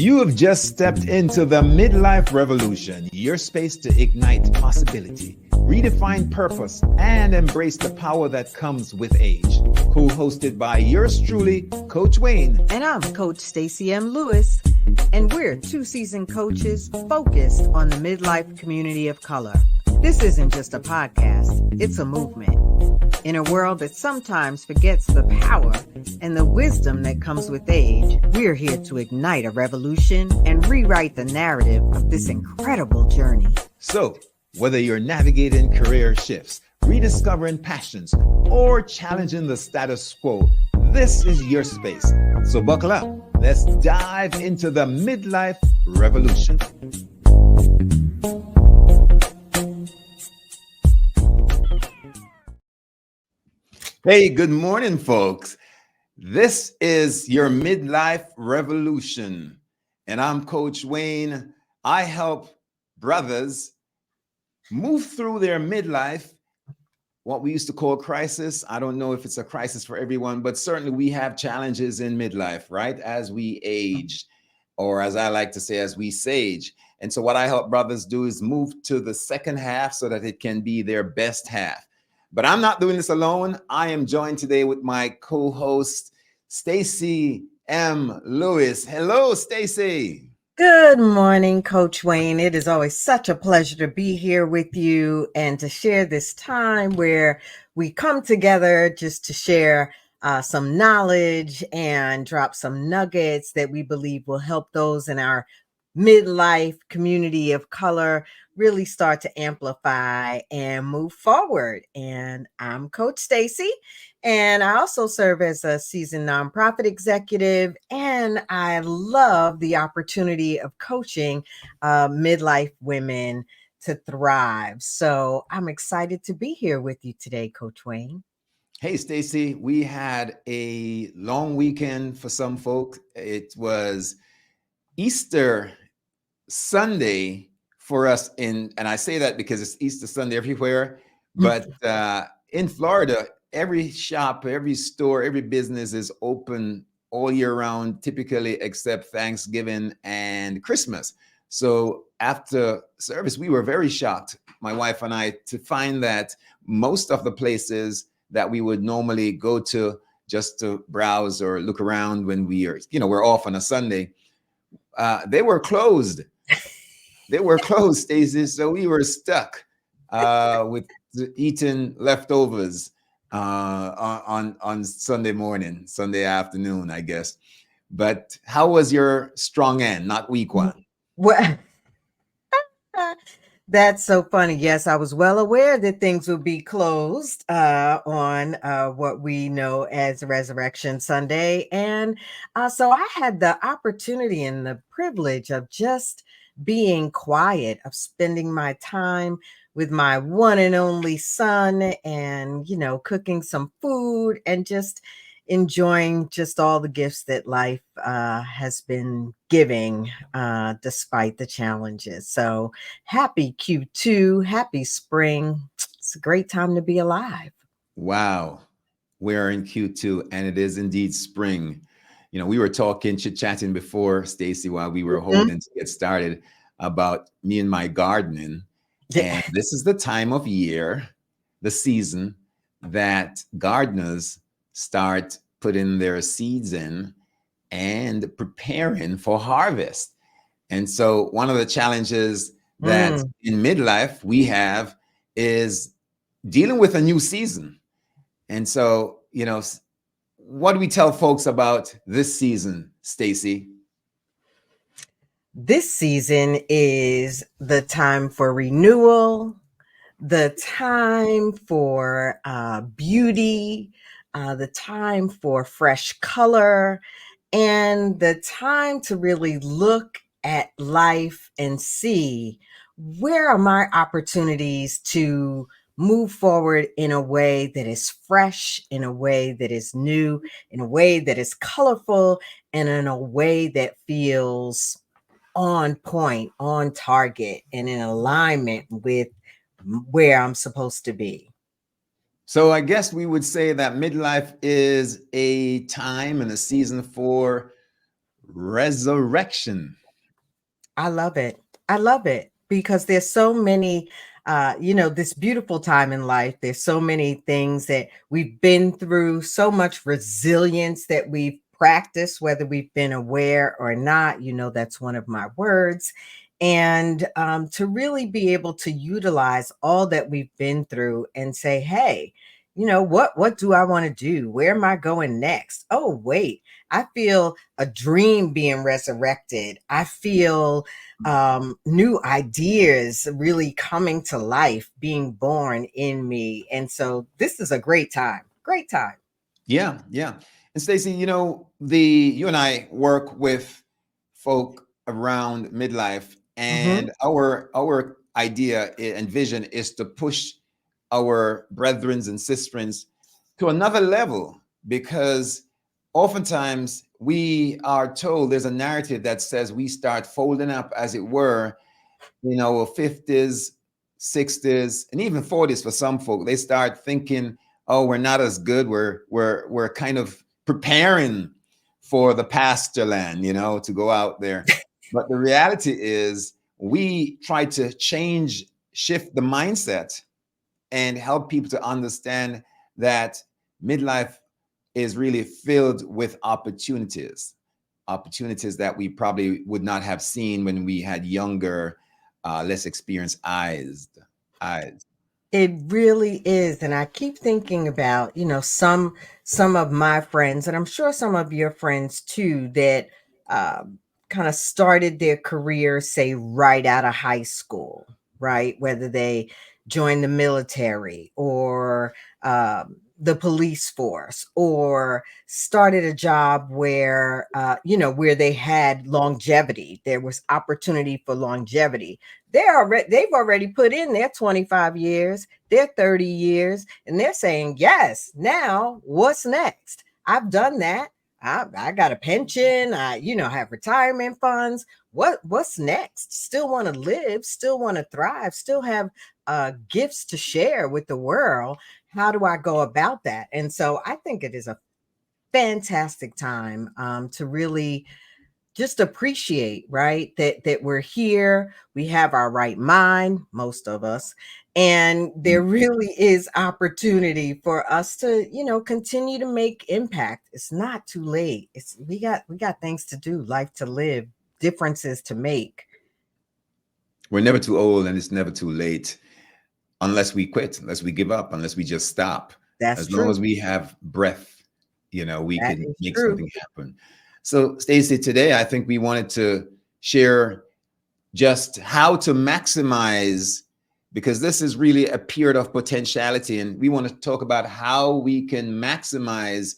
You have just stepped into the Midlife Revolution, your space to ignite possibility, redefine purpose, and embrace the power that comes with age. Co-hosted by yours truly, Coach Wayne. And I'm Coach Stacy M. Lewis, and we're two seasoned coaches focused on the midlife community of color. This isn't just a podcast, it's a movement. In a world that sometimes forgets the power and the wisdom that comes with age, we're here to ignite a revolution and rewrite the narrative of this incredible journey. So, whether you're navigating career shifts, rediscovering passions, or challenging the status quo, this is your space. So buckle up. Let's dive into the Midlife Revolution. Hey, good morning, folks. This is your Midlife Revolution, and I'm Coach Wayne. I help brothers move through their midlife, what we used to call crisis. I don't know if it's a crisis for everyone, but certainly we have challenges in midlife, right? As we age, or as I like to say, as we sage. And so what I help brothers do is move to the second half so that it can be their best half. But I'm not doing this alone. I am joined today with my co-host, Stacy M. Lewis. Hello, Stacy. Good morning, Coach Wayne. It is always such a pleasure to be here with you and to share this time where we come together just to share some knowledge and drop some nuggets that we believe will help those in our midlife community of color really start to amplify and move forward. And I'm Coach Stacy, and I also serve as a seasoned nonprofit executive, and I love the opportunity of coaching midlife women to thrive. So I'm excited to be here with you today, Coach Wayne. Hey, Stacy, we had a long weekend for some folk. It was Easter Sunday for us and I say that because it's Easter Sunday everywhere, but in Florida, every shop, every store, every business is open all year round, typically except Thanksgiving and Christmas. So after service, we were very shocked, my wife and I, to find that most of the places that we would normally go to just to browse or look around when we're off on a Sunday, they were closed. They were closed, Stacey. So we were stuck with eating leftovers on Sunday afternoon, I guess. But how was your strong end? Not week one. Well, that's so funny. Yes, I was well aware that things would be closed on what we know as Resurrection Sunday. And so I had the opportunity and the privilege of just being quiet, of spending my time with my one and only son and, cooking some food and just enjoying just all the gifts that life has been giving despite the challenges. So happy Q2, happy spring. It's a great time to be alive. Wow. We're in Q2 and it is indeed spring. We were chit-chatting before, Stacy, while we were holding to get started about me and my gardening. And this is the time of year, the season that gardeners start putting their seeds in and preparing for harvest. And so one of the challenges that in midlife we have is dealing with a new season. And so, what do we tell folks about this season, Stacy? This season is the time for renewal, the time for beauty, the time for fresh color, and the time to really look at life and see where are my opportunities to move forward in a way that is fresh, in a way that is new, in a way that is colorful, and in a way that feels on point, on target, and in alignment with where I'm supposed to be. So I guess we would say that midlife is a time and a season for resurrection. I love it. I love it because there's so many, this beautiful time in life. There's so many things that we've been through, so much resilience that we've practiced, whether we've been aware or not. That's one of my words. And to really be able to utilize all that we've been through and say, hey, what do I want to do? Where am I going next? Oh, wait, I feel a dream being resurrected. I feel new ideas really coming to life, being born in me. And so this is a great time. Great time. Yeah, yeah. And Stacy, you and I work with folk around midlife, Hmm. and our idea and vision is to push our brethrens and sistrens to another level, because oftentimes we are told there's a narrative that says we start folding up, as it were, in our 50s, 60s, and even 40s for some folk. They start thinking, oh, we're not as good. We're kind of preparing for the pasture land, to go out there. But the reality is we try to shift the mindset and help people to understand that midlife is really filled with opportunities that we probably would not have seen when we had younger, less experienced eyes. It really is. And I keep thinking about, some of my friends, and I'm sure some of your friends too, that kind of started their career, say, right out of high school, right? Whether they joined the military or the police force or started a job where they had longevity. There was opportunity for longevity. They've already put in their 25 years, their 30 years, and they're saying, yes, now what's next? I've done that. I got a pension. I have retirement funds. What's next? Still want to live, still want to thrive, still have gifts to share with the world. How do I go about that? And so I think it is a fantastic time to really just appreciate, right, that we're here, we have our right mind, most of us, and there really is opportunity for us to continue to make impact. It's not too late. It's we got things to do, life to live, differences to make. We're never too old, and it's never too late, unless we quit, unless we give up, unless we just stop. That's As long true. as we have breath, we That can is make true. something happen. So, Stacey, today I think we wanted to share just how to maximize, because this is really a period of potentiality, and we want to talk about how we can maximize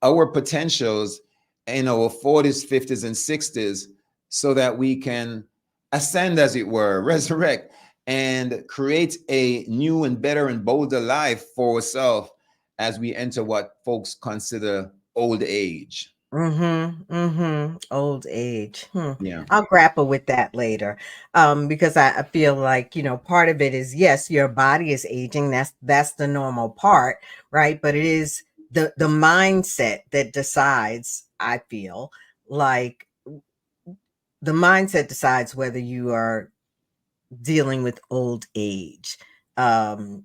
our potentials in our 40s, 50s, and 60s, so that we can ascend, as it were, resurrect, and create a new and better and bolder life for ourselves as we enter what folks consider old age. Old age. Yeah. I'll grapple with that later. Because I feel like, part of it is, yes, your body is aging. That's the normal part, right? But it is the mindset that decides, I feel like the mindset decides whether you are dealing with old age. That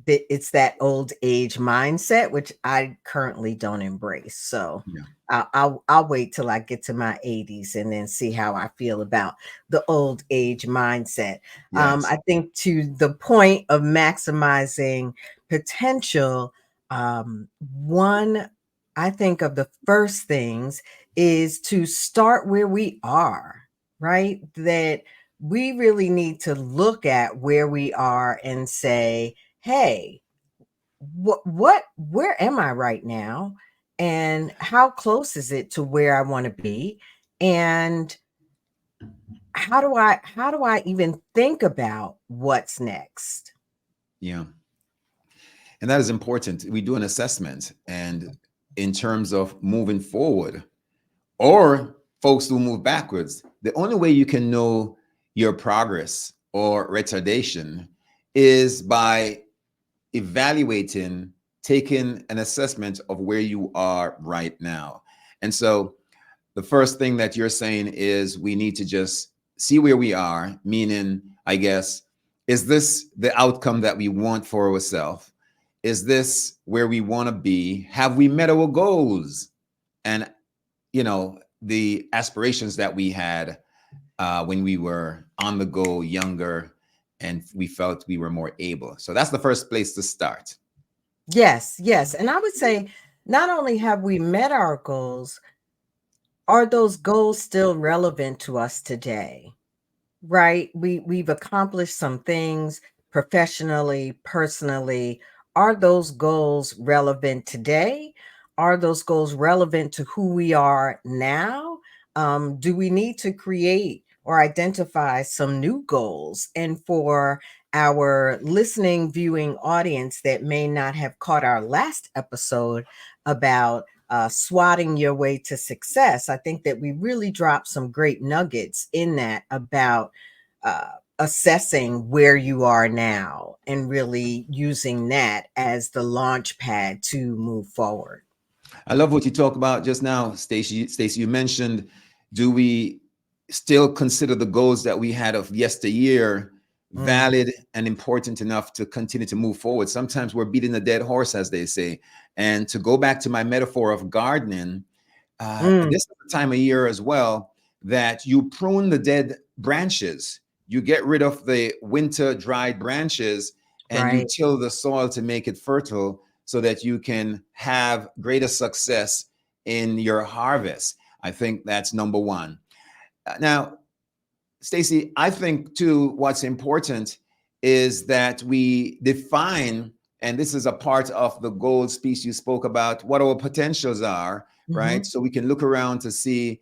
it's that old age mindset, which I currently don't embrace. So Yeah. I'll wait till I get to my 80s and then see how I feel about the old age mindset. Yes. I think to the point of maximizing potential, one, I think of the first things is to start where we are, right? That we really need to look at where we are and say, hey, where am I right now? And how close is it to where I want to be? And how do I even think about what's next? Yeah. And that is important. We do an assessment, and in terms of moving forward, or folks who move backwards, the only way you can know your progress or retardation is by evaluating, taking an assessment of where you are right now. And so the first thing that you're saying is we need to just see where we are, meaning, I guess, is this the outcome that we want for ourselves? Is this where we want to be? Have we met our goals? And, the aspirations that we had when we were on the go, younger, and we felt we were more able. So that's the first place to start. Yes, yes. And I would say not only have we met our goals, are those goals still relevant to us today? Right? We've accomplished some things professionally, personally. Are those goals relevant today? Are those goals relevant to who we are now? Do we need to create or identify some new goals? And for our listening, viewing audience that may not have caught our last episode about swatting your way to success, I think that we really dropped some great nuggets in that about uh, assessing where you are now and really using that as the launch pad to move forward. I love what you talk about just now, Stacy. Stacy, you mentioned, do we still consider the goals that we had of yesteryear Mm, valid and important enough to continue to move forward? Sometimes we're beating a dead horse, as they say. And to go back to my metaphor of gardening, mm, this is the time of year as well that you prune the dead branches. You get rid of the winter dried branches and you right. till the soil to make it fertile so that you can have greater success in your harvest. I think that's number one. Now, Stacy, I think too, what's important is that we define, and this is a part of the goals piece you spoke about, what our potentials are, right? Hmm. So we can look around to see,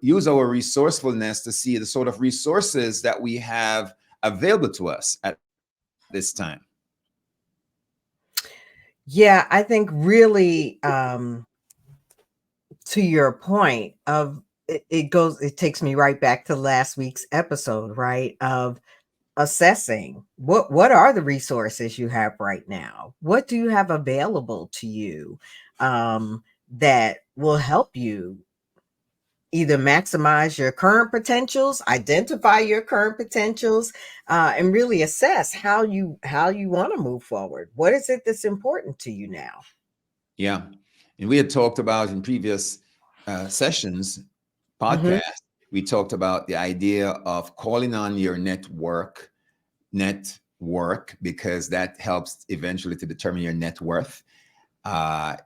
use our resourcefulness to see the sort of resources that we have available to us at this time. Yeah, I think really to your point of it takes me right back to last week's episode, right? Of assessing what are the resources you have right now? What do you have available to you that will help you either maximize your current potentials, identify your current potentials, and really assess how you want to move forward. What is it that's important to you now? Yeah. And we had talked about in previous sessions, Hmm. podcast, we talked about the idea of calling on your network, because that helps eventually to determine your net worth. Uh,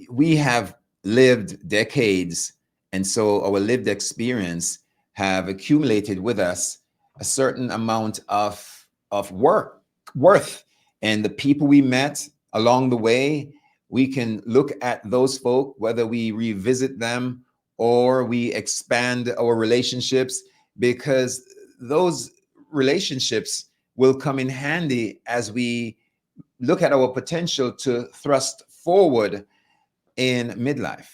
we have lived decades, and so our lived experience have accumulated with us a certain amount of worth, and the people we met along the way, we can look at those folk, whether we revisit them or we expand our relationships, because those relationships will come in handy as we look at our potential to thrust forward in midlife.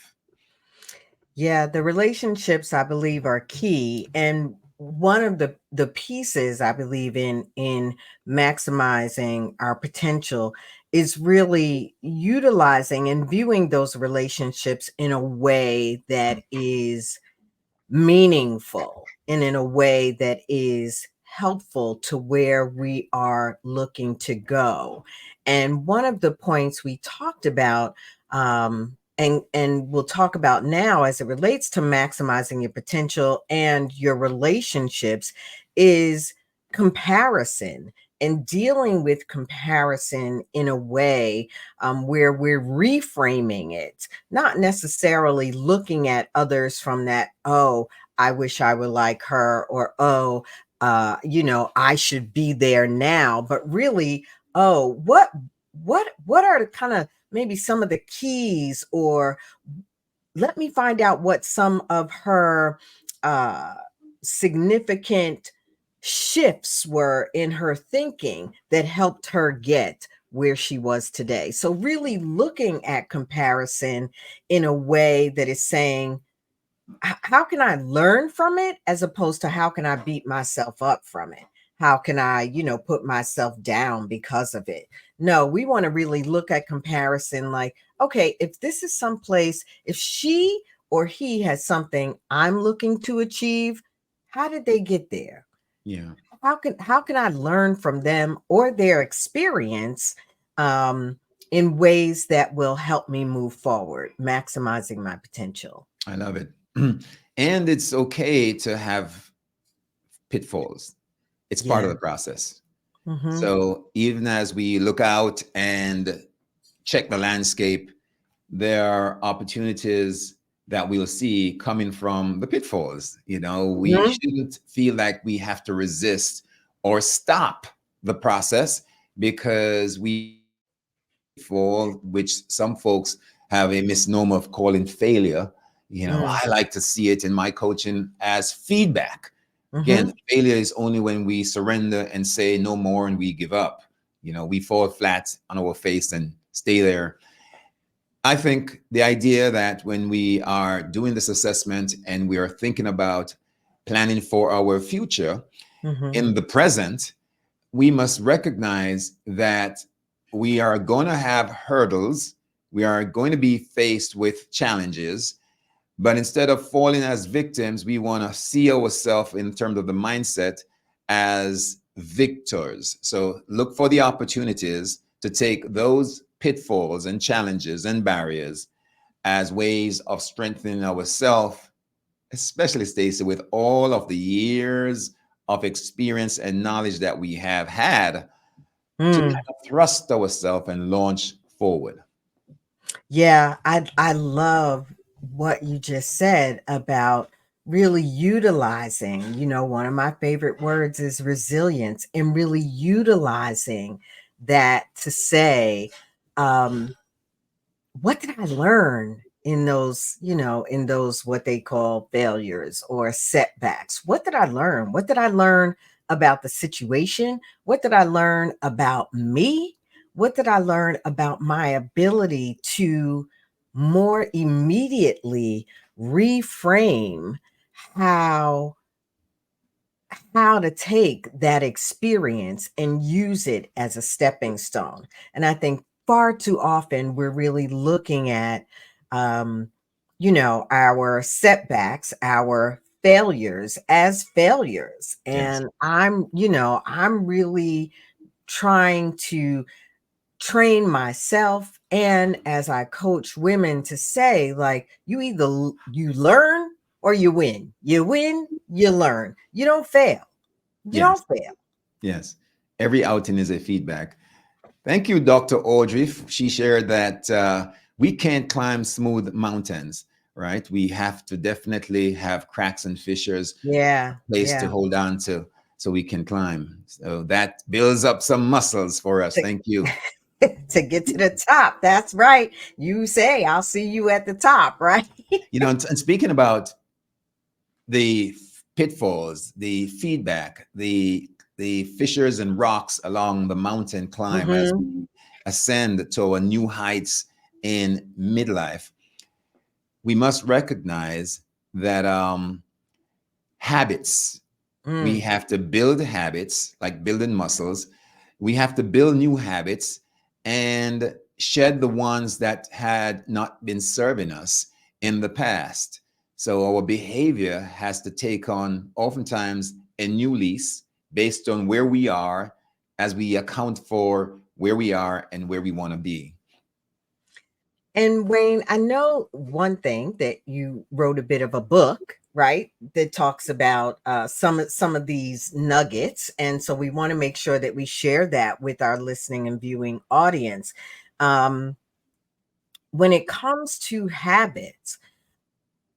Yeah, the relationships I believe are key, and one of the pieces I believe in maximizing our potential is really utilizing and viewing those relationships in a way that is meaningful and in a way that is helpful to where we are looking to go. And one of the points we talked about, and we'll talk about now as it relates to maximizing your potential and your relationships, is comparison and dealing with comparison in a way where we're reframing it, not necessarily looking at others from that, oh, I wish I were like her, or oh, I should be there now, but really, oh, what are the kind of maybe some of the keys, or let me find out what some of her uh significant shifts were in her thinking that helped her get where she was today. So really looking at comparison in a way that is saying, how can I learn from it, as opposed to how can I beat myself up from it? How can I, put myself down because of it? No, we want to really look at comparison like, okay, if this is someplace, if she or he has something I'm looking to achieve. How did they get there? Yeah. How can I learn from them or their experience um, in ways that will help me move forward, maximizing my potential? I love it. And it's okay to have pitfalls. It's part of Yeah. the process. Mm-hmm. So even as we look out and check the landscape, there are opportunities that we'll see coming from the pitfalls. We Mm-hmm. shouldn't feel like we have to resist or stop the process because we fall, which some folks have a misnomer of calling failure. Mm. I like to see it in my coaching as feedback. Again, Mm-hmm. failure is only when we surrender and say no more and we give up. We fall flat on our face and stay there. I think the idea that when we are doing this assessment and we are thinking about planning for our future Mm-hmm. in the present, we must recognize that we are going to have hurdles. We are going to be faced with challenges. But instead of falling as victims, we want to see ourselves in terms of the mindset as victors. So look for the opportunities to take those pitfalls and challenges and barriers as ways of strengthening ourselves, especially Stacy, with all of the years of experience and knowledge that we have had to Mm. kind of thrust ourselves and launch forward. Yeah, I love what you just said about really utilizing, one of my favorite words is resilience, and really utilizing that to say, um, what did I learn in those what they call failures or setbacks? What did I learn? What did I learn about the situation? What did I learn about me? What did I learn about my ability to more immediately reframe how how to take that experience and use it as a stepping stone. And I think far too often we're really looking at, um, our setbacks, our failures as failures. Yes. And I'm really trying to train myself and as I coach women to say, like, you learn or you win. You win, you learn. You don't fail. You Yes. don't fail. Yes. Every outing is a feedback. Thank you, Dr. Audrey. She shared that we can't climb smooth mountains, right? We have to definitely have cracks and fissures, Yeah, place to yeah. hold on to so we can climb. So that builds up some muscles for us. To, Thank you. to get to the top. That's right. You say, I'll see you at the top, right? And speaking about the pitfalls, the feedback, the fissures and rocks along the mountain climb as Mm-hmm. we ascend to our new heights in midlife, we must recognize that habits, we Mm, have to build habits like building muscles. We have to build new habits and shed the ones that had not been serving us in the past. So our behavior has to take on oftentimes a new lease based on where we are as we account for where we are and where we want to be. And Wayne, I know one thing that you wrote a bit of a book, right? That talks about some of these nuggets, and so we want to make sure that we share that with our listening and viewing audience. Um, when it comes to habits,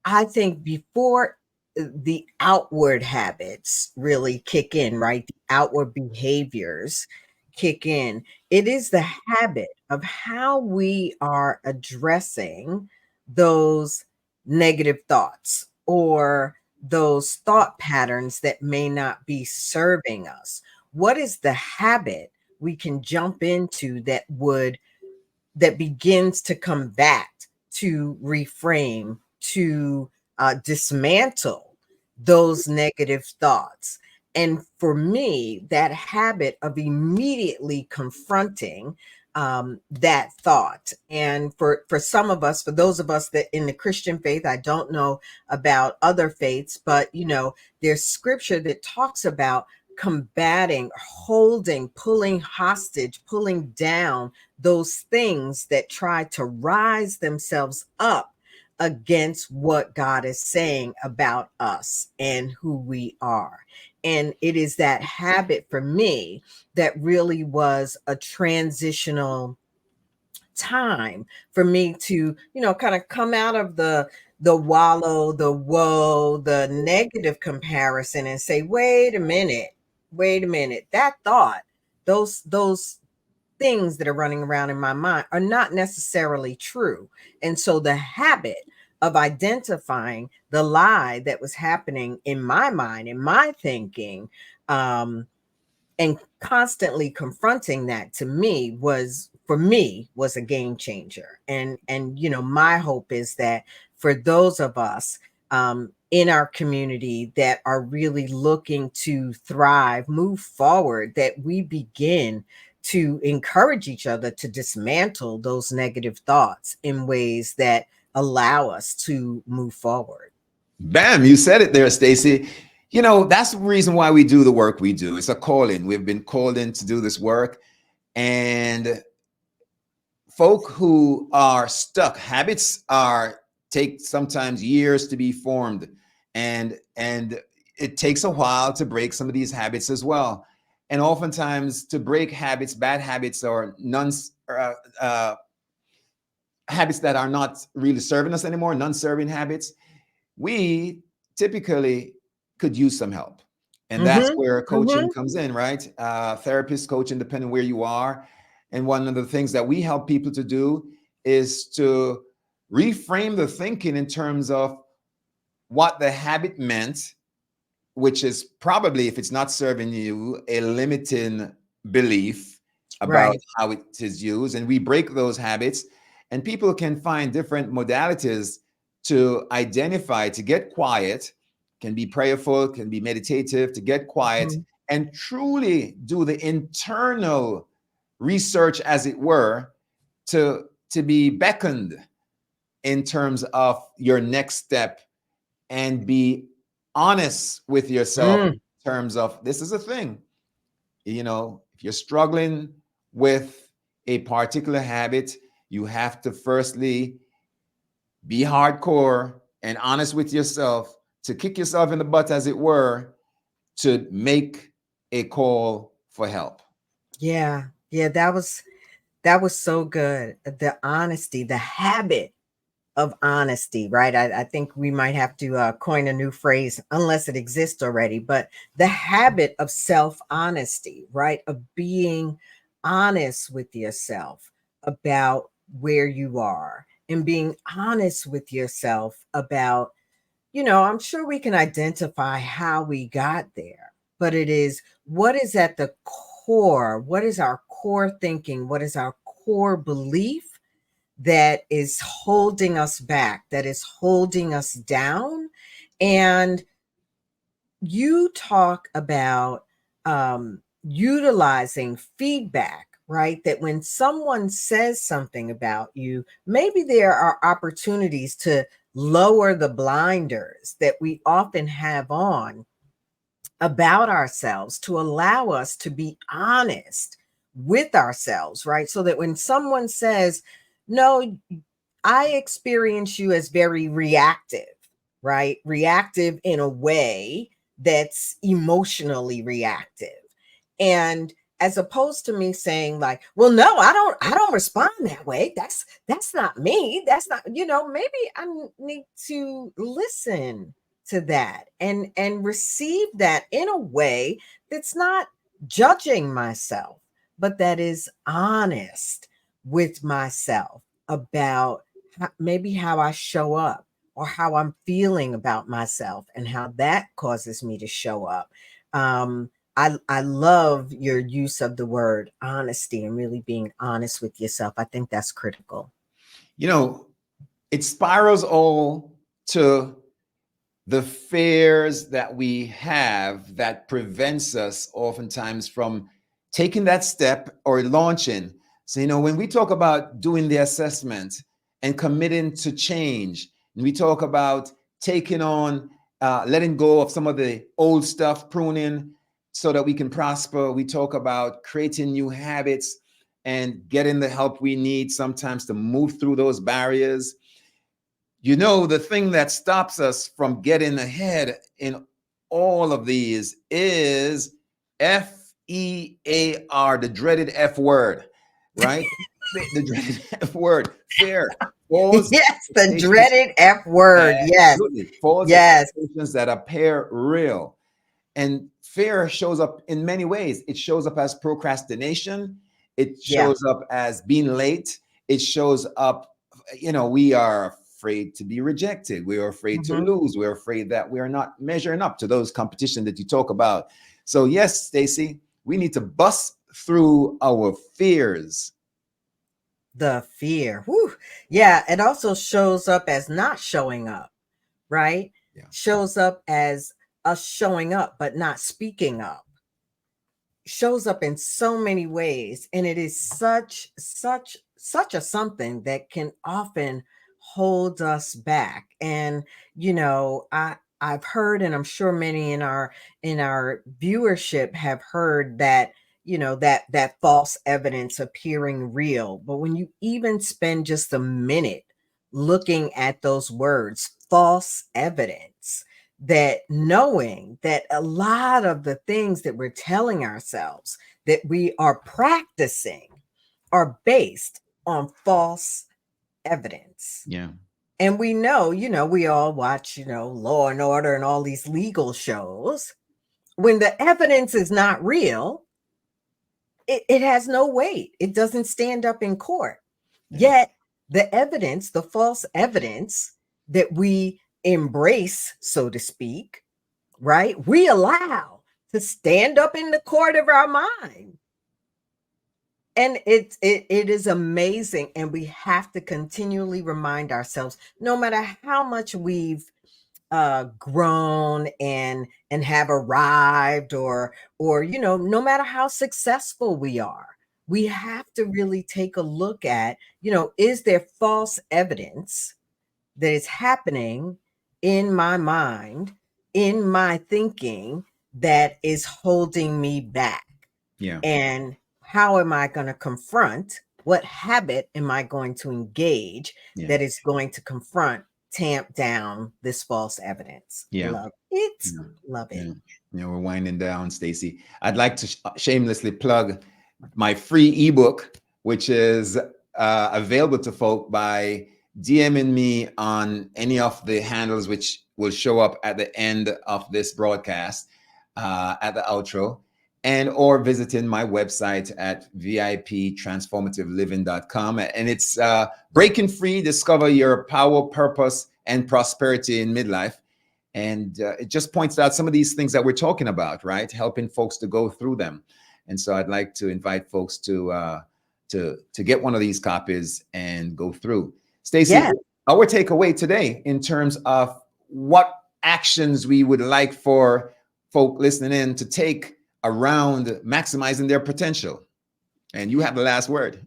I think before the outward habits really kick in, right? The outward behaviors kick in. It is the habit of how we are addressing those negative thoughts or those thought patterns that may not be serving us. What is the habit we can jump into that begins to combat, to reframe, to dismantle those negative thoughts? And for me, that habit of immediately confronting that thought, and for some of us, for those of us that in the Christian faith, I don't know about other faiths, but there's scripture that talks about combating, holding, pulling hostage, pulling down those things that try to rise themselves up against what God is saying about us and who we are. And it is that habit for me that really was a transitional time for me to, kind of come out of the wallow, the woe, the negative comparison and say, wait a minute, that thought, those things that are running around in my mind are not necessarily true. And so the habit of identifying the lie that was happening in my mind, in my thinking, um, and constantly confronting that, to me was for me was a game changer. And my hope is that for those of us in our community that are really looking to thrive, move forward, that we begin to encourage each other to dismantle those negative thoughts in ways that allow us to move forward. Bam, you said it there, Stacy. That's the reason why we do the work we do. It's a calling. We've been called in to do this work. And folk who are stuck, habits are take sometimes years to be formed. And it takes a while to break some of these habits as well. And oftentimes to break habits, bad habits, or uh, habits that are not really serving us anymore, non-serving habits, we typically could use some help. And that's Mm-hmm. where coaching Mm-hmm. comes in, right? Therapist, coaching, depending where you are. And one of the things that we help people to do is to reframe the thinking in terms of what the habit meant, which is probably, if it's not serving you, a limiting belief about Right. how it is used. And we break those habits, and people can find different modalities to identify, to get quiet, can be prayerful, can be meditative, to get quiet Mm-hmm. and truly do the internal research, as it were, to be beckoned in terms of your next step, and be honest with yourself Mm. in terms of, this is a thing. If you're struggling with a particular habit, you have to firstly be hardcore and honest with yourself, to kick yourself in the butt, as it were, to make a call for help. Yeah. Yeah, that was so good. The honesty, the habit of honesty, right? I think we might have to coin a new phrase, unless it exists already, but the habit of self honesty, right? Of being honest with yourself about where you are, and being honest with yourself about, I'm sure we can identify how we got there, but it is what is at the core, what is our core thinking, what is our core belief that is holding us back, that is holding us down. And you talk about utilizing feedback, right? That when someone says something about you, maybe there are opportunities to lower the blinders that we often have on about ourselves, to allow us to be honest with ourselves, right? So that when someone says, no, I experience you as very reactive, right? Reactive in a way that's emotionally reactive. And as opposed to me saying like, well, no, I don't respond that way. That's not me. That's not, maybe I need to listen to that and receive that in a way that's not judging myself, but that is honest with myself about maybe how I show up, or how I'm feeling about myself, and how that causes me to show up. I love your use of the word honesty, and really being honest with yourself. I think that's critical. you know it spirals all to the fears that we have that prevents us oftentimes from taking that step or launching. So, when we talk about doing the assessment and committing to change, and we talk about taking on, letting go of some of the old stuff, pruning so that we can prosper. We talk about creating new habits and getting the help we need sometimes to move through those barriers. The thing that stops us from getting ahead in all of these is FEAR, the dreaded F word, right? The dreaded F word, fear. False Yes, the expectations. dreaded F word. Yes. Absolutely. False Yes. expectations that appear real. And fear shows up in many ways. It shows up as procrastination. It shows up as being late. It shows up, we are afraid to be rejected. We are afraid to lose. We're afraid that we are not measuring up to those competition that you talk about. So yes, Stacy, we need to bust through our fears. The fear. Whew. Yeah. It also shows up as not showing up, right? Yeah. Shows up as us showing up, but not speaking up. Shows up in so many ways. And it is such a something that can often hold us back. And, I've heard, and I'm sure many in our viewership have heard that, that false evidence appearing real. But when you even spend just a minute looking at those words, false evidence, that knowing that a lot of the things that we're telling ourselves that we are practicing are based on false evidence. Yeah. And we know, we all watch, Law and Order and all these legal shows. When the evidence is not real, it has no weight. It doesn't stand up in court. Yet the evidence, the false evidence that we embrace, so to speak, right? We allow to stand up in the court of our mind. And it is amazing. And we have to continually remind ourselves, no matter how much we've grown and have arrived, or no matter how successful we are, we have to really take a look at, is there false evidence that is happening in my mind, in my thinking, that is holding me back? Yeah. And how am I going to confront? What habit am I going to engage that is going to tamp down this false evidence? Yeah. Love it. Love it. We're winding down, Stacy. I'd like to shamelessly plug my free ebook, which is available to folk by DMing me on any of the handles, which will show up at the end of this broadcast, at the outro, and or visiting my website at viptransformativeliving.com. And it's Breaking Free, Discover Your Power, Purpose, and Prosperity in Midlife. And it just points out some of these things that we're talking about, right? Helping folks to go through them. And so I'd like to invite folks to get one of these copies and go through. Stacy, our takeaway today in terms of what actions we would like for folk listening in to take around maximizing their potential. And you have the last word.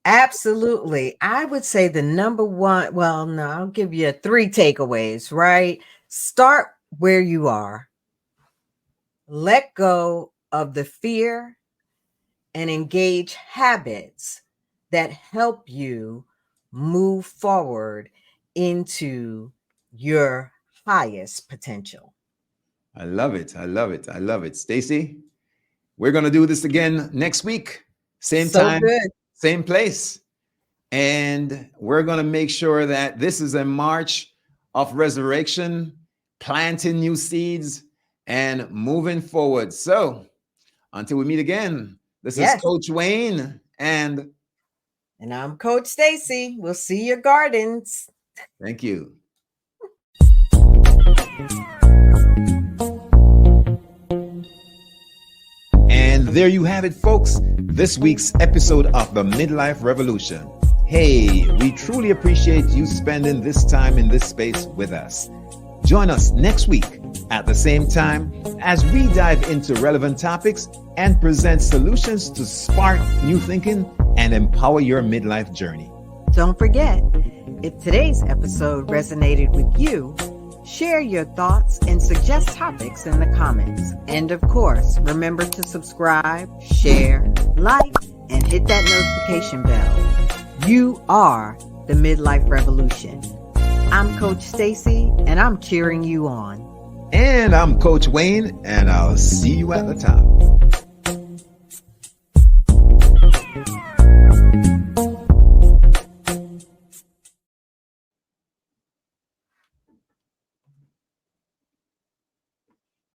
Absolutely. I would say the number one, well, no, I'll give you 3 takeaways, right? Start where you are. Let go of the fear and engage habits that help you move forward into your highest potential. I love it. I love it. I love it. Stacy, we're going to do this again next week. Same time, same place. And we're going to make sure that this is a march of resurrection, planting new seeds, and moving forward. So until we meet again, this is Coach Wayne and I'm Coach Stacy. We'll see your gardens. Thank you. And there you have it, folks. This week's episode of the Midlife Revolution. Hey, we truly appreciate you spending this time in this space with us. Join us next week at the same time as we dive into relevant topics and present solutions to spark new thinking and empower your midlife journey. Don't forget, if today's episode resonated with you, share your thoughts and suggest topics in the comments. And of course, remember to subscribe, share, like, and hit that notification bell. You are the Midlife Revolution. I'm Coach Stacy, and I'm cheering you on. And I'm Coach Wayne, and I'll see you at the top.